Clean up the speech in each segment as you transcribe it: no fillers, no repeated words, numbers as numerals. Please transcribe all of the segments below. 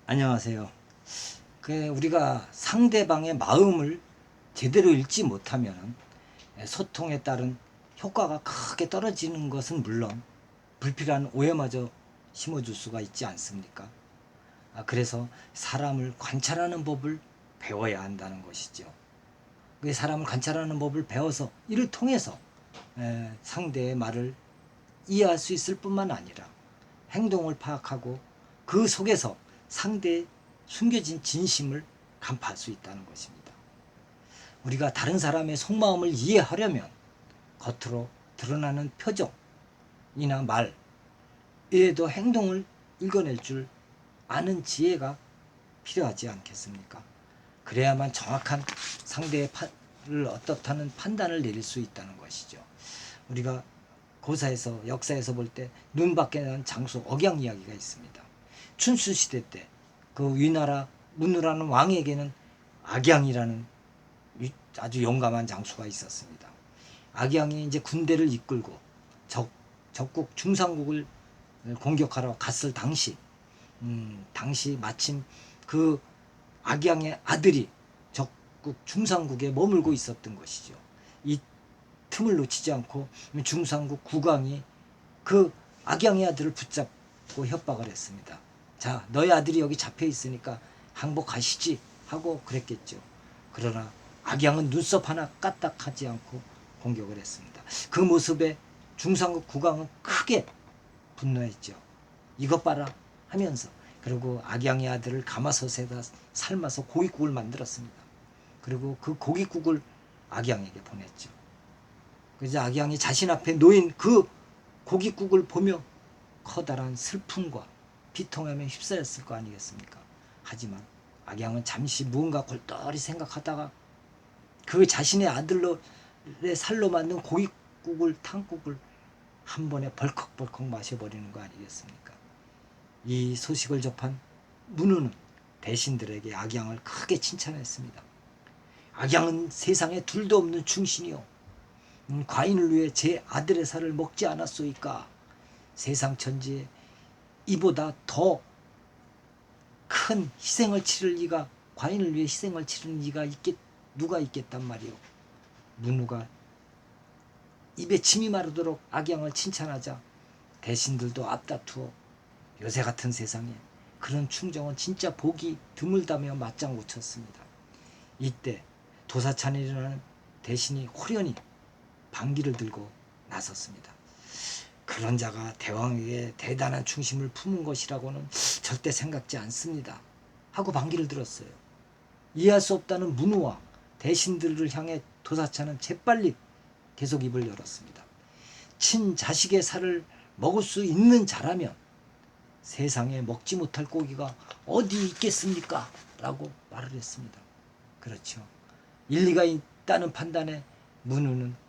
안녕하세요. 우리가 상대방의 마음을 제대로 읽지 못하면 소통에 따른 효과가 크게 떨어지는 것은 물론 불필요한 오해마저 심어줄 수가 있지 않습니까? 그래서 사람을 관찰하는 법을 배워야 한다는 것이죠. 그 사람을 관찰하는 법을 배워서 이를 통해서 상대의 말을 이해할 수 있을 뿐만 아니라 행동을 파악하고 그 속에서 상대의 숨겨진 진심을 간파할 수 있다는 것입니다. 우리가 다른 사람의 속마음을 이해하려면 겉으로 드러나는 표정이나 말 외에도 행동을 읽어낼 줄 아는 지혜가 필요하지 않겠습니까? 그래야만 정확한 상대의 를 어떻다는 판단을 내릴 수 있다는 것이죠. 우리가 고사에서 역사에서 볼 때 눈밖에 난 장수 억양 이야기가 있습니다. 춘추 시대 때 그 위나라 문우라는 왕에게는 악양이라는 아주 용감한 장수가 있었습니다. 악양이 이제 군대를 이끌고 적국 중상국을 공격하러 갔을 당시 마침 그 악양의 아들이 적국 중상국에 머물고 있었던 것이죠. 이 틈을 놓치지 않고 중상국 국왕이 그 악양의 아들을 붙잡고 협박을 했습니다. 자, 너희 아들이 여기 잡혀 있으니까 항복하시지 하고 그랬겠죠. 그러나 악양은 눈썹 하나 까딱하지 않고 공격을 했습니다. 그 모습에 중상국 국왕은 크게 분노했죠. 이것 봐라 하면서, 그리고 악양의 아들을 가마솥에다 삶아서 고깃국을 만들었습니다. 그리고 그 고깃국을 악양에게 보냈죠. 그래서 악양이 자신 앞에 놓인 그 고깃국을 보며 커다란 슬픔과 비통함에 휩싸였을 거 아니겠습니까? 하지만 악양은 잠시 무언가 골똘히 생각하다가 그 자신의 아들의 살로 만든 고깃국을 탕국을 한 번에 벌컥벌컥 마셔버리는 거 아니겠습니까? 이 소식을 접한 문우는 대신들에게 악양을 크게 칭찬했습니다. 악양은 세상에 둘도 없는 충신이요, 과인을 위해 제 아들의 살을 먹지 않았소이까. 세상 천지에 이보다 더 큰 희생을 치를 이가, 과인을 위해 희생을 치르는 이가 누가 있겠단 말이오. 문우가 입에 침이 마르도록 악양을 칭찬하자 대신들도 앞다투어 요새 같은 세상에 그런 충정은 진짜 보기 드물다며 맞장구 쳤습니다. 이때 도사찬이라는 대신이 호련히 반기를 들고 나섰습니다. 그런 자가 대왕에게 대단한 충심을 품은 것이라고는 절대 생각지 않습니다 하고 반기를 들었어요. 이해할 수 없다는 문우와 대신들을 향해 도사찬은 재빨리 계속 입을 열었습니다. 친자식의 살을 먹을 수 있는 자라면 세상에 먹지 못할 고기가 어디 있겠습니까? 라고 말을 했습니다. 그렇죠. 일리가 있다는 판단에 문우는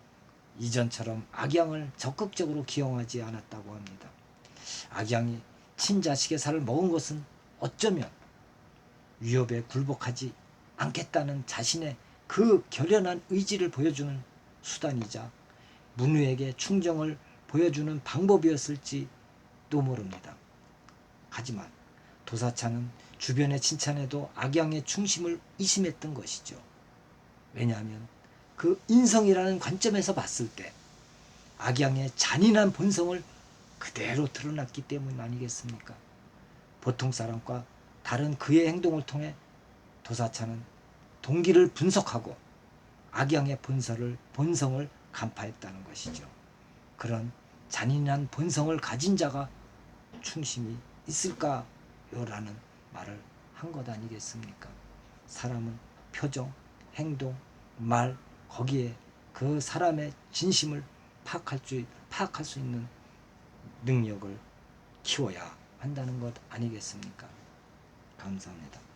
이전처럼 악양을 적극적으로 기용하지 않았다고 합니다. 악양이 친자식의 살을 먹은 것은 어쩌면 위협에 굴복하지 않겠다는 자신의 그 결연한 의지를 보여주는 수단이자 문우에게 충정을 보여주는 방법이었을지도 모릅니다. 하지만 도사찬은 주변의 칭찬에도 악양의 충심을 의심했던 것이죠. 왜냐하면 그 인성이라는 관점에서 봤을 때 악양의 잔인한 본성을 그대로 드러났기 때문 아니겠습니까? 보통 사람과 다른 그의 행동을 통해 도사찬은 동기를 분석하고 악양의 본성을 간파했다는 것이죠. 그런 잔인한 본성을 가진 자가 충심이 있을까요? 라는 말을 한 것 아니겠습니까? 사람은 표정, 행동, 말, 거기에 그 사람의 진심을 파악할 수 있는 능력을 키워야 한다는 것 아니겠습니까? 감사합니다.